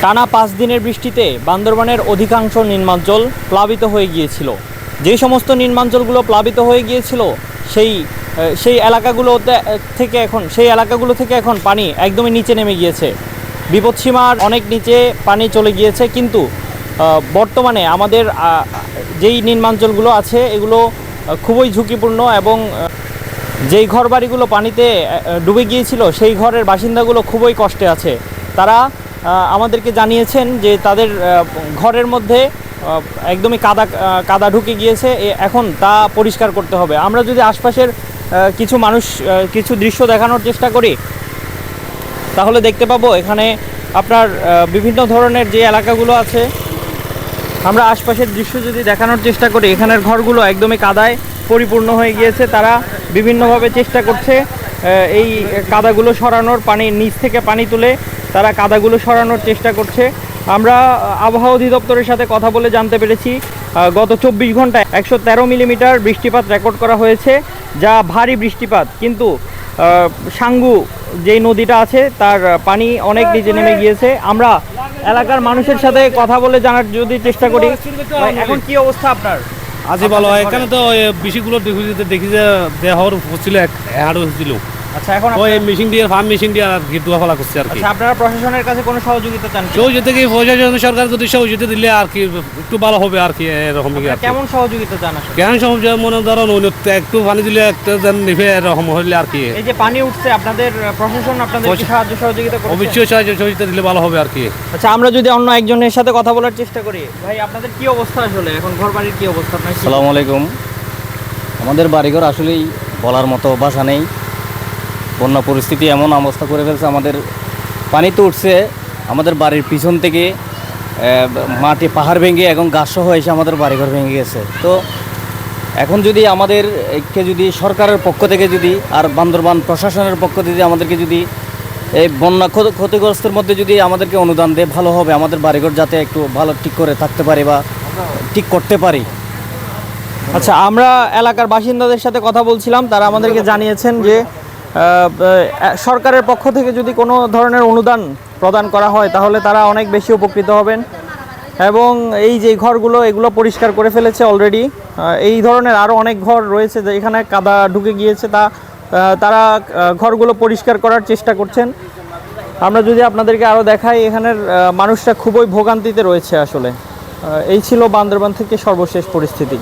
টানা ৫ দিনের বৃষ্টিতে বান্দরবানের অধিকাংশ নিম্নাঞ্চল প্লাবিত হয়ে গিয়েছিল। যে সমস্ত নিম্নাঞ্চলগুলো প্লাবিত হয়ে গিয়েছিল সেই এলাকাগুলো থেকে এখন পানি একদমই নিচে নেমে গিয়েছে। বিপদসীমার অনেক নিচে পানি চলে গিয়েছে, কিন্তু বর্তমানে আমাদের যেই নিম্নাঞ্চলগুলো আছে এগুলো খুবই ঝুঁকিপূর্ণ, এবং যেই ঘরবাড়িগুলো পানিতে ডুবে গিয়েছিল সেই ঘরের বাসিন্দাগুলো খুবই কষ্টে আছে। তারা আমাদেরকে জানিয়েছেন যে তাদের ঘরের মধ্যে একদমই কাদা ঢুকে গিয়েছে, এখন তা পরিষ্কার করতে হবে। আমরা যদি আশপাশের কিছু দৃশ্য দেখানোর চেষ্টা করি তাহলে দেখতে পাবো এখানে আপনার বিভিন্ন ধরনের যে এলাকাগুলো আছে, আমরা আশপাশের দৃশ্য যদি দেখানোর চেষ্টা করি, এখানের ঘরগুলো একদমই কাদায় পরিপূর্ণ হয়ে গিয়েছে। তারা বিভিন্নভাবে চেষ্টা করছে এই কাদাগুলো সরানোর, পানির নিচ থেকে পানি তুলে তারা কাদাগুলো সরানোর চেষ্টা করছে। আমরা আবহাওয়া অধিদপ্তরের সাথে কথা বলে জানতে পেরেছি গত ২৪ ঘন্টায় ১১৩ মিলিমিটার বৃষ্টিপাত রেকর্ড করা হয়েছে, যা ভারী বৃষ্টিপাত। কিন্তু সাঙ্গু যেই নদীটা আছে তার পানি অনেক নিচে নেমে গিয়েছে। আমরা এলাকার মানুষের সাথে কথা বলে জানার যদি চেষ্টা করি, এখন কি অবস্থা আপনার? আজি ভালো হয়। এখানে তো বেশিগুলো দেখি যে দেহর হচ্ছিল হাড় হচ্ছিল। আচ্ছা, এখন ওই মেশিন দিয়ে ফার্ম মেশিন দিয়ে আর কি দোয়া ফেলা করছে আর কি। আচ্ছা, আপনারা প্রশাসনের কাছে কোনো সহযোগিতা চান? সহযোগিতা কি প্রশাসন সরকার যদি সহযোগিতা দিলে আর কি একটু ভালো হবে আর কি। এরকম কেমন সহযোগিতা চান? কেন সহযোগিতা মনে ধরুন একটু পানি দিলে একটা নিভে এরকম হইলে আর কি। এই যে পানি উঠছে, আপনাদের প্রশাসন আপনাদের সাহায্য সহযোগিতা করছে? অবশ্যই সহযোগিতা দিলে ভালো হবে আর কি। আচ্ছা, আমরা যদি অন্য একজনের সাথে কথা বলার চেষ্টা করি, ভাই আপনাদের কি অবস্থা আসলে এখন, ঘর বাড়ির কি অবস্থা আপনার? আসসালামু আলাইকুম। আমাদের বাড়িঘর আসলেই বলার মতো ভাষা নেই। বন্যা পরিস্থিতি এমন অবস্থা করে ফেলছে, আমাদের পানি তো উঠছে আমাদের বাড়ির পিছন থেকে, মাটি পাহাড় ভেঙে এবং গাছসহ এসে আমাদের বাড়িঘর ভেঙে গেছে। তো এখন যদি আমাদেরকে যদি সরকারের পক্ষ থেকে যদি আর বান্দরবান প্রশাসনের পক্ষ থেকে আমাদেরকে যদি এই বন্যা ক্ষতিগ্রস্তের মধ্যে যদি আমাদেরকে অনুদান দেয় ভালো হবে, আমাদের বাড়িঘর যাতে একটু ভালো ঠিক করে থাকতে পারি বা ঠিক করতে পারি। আচ্ছা, আমরা এলাকার বাসিন্দাদের সাথে কথা বলছিলাম, তারা আমাদেরকে জানিয়েছেন যে সরকারের পক্ষ থেকে যদি কোনো ধরনের অনুদান প্রদান করা হয় তাহলে তারা অনেক বেশি উপকৃত হবেন, এবং এই যে ঘরগুলো এগুলো পরিষ্কার করে ফেলেছে অলরেডি। এই ধরনের আরও অনেক ঘর রয়েছে যে এখানে কাদা ঢুকে গিয়েছে, তারা ঘরগুলো পরিষ্কার করার চেষ্টা করছেন। আমরা যদি আপনাদেরকে আরও দেখাই, এখানের মানুষরা খুবই ভোগান্তিতে রয়েছে আসলে। এই ছিল বান্দরবান থেকে সর্বশেষ পরিস্থিতি।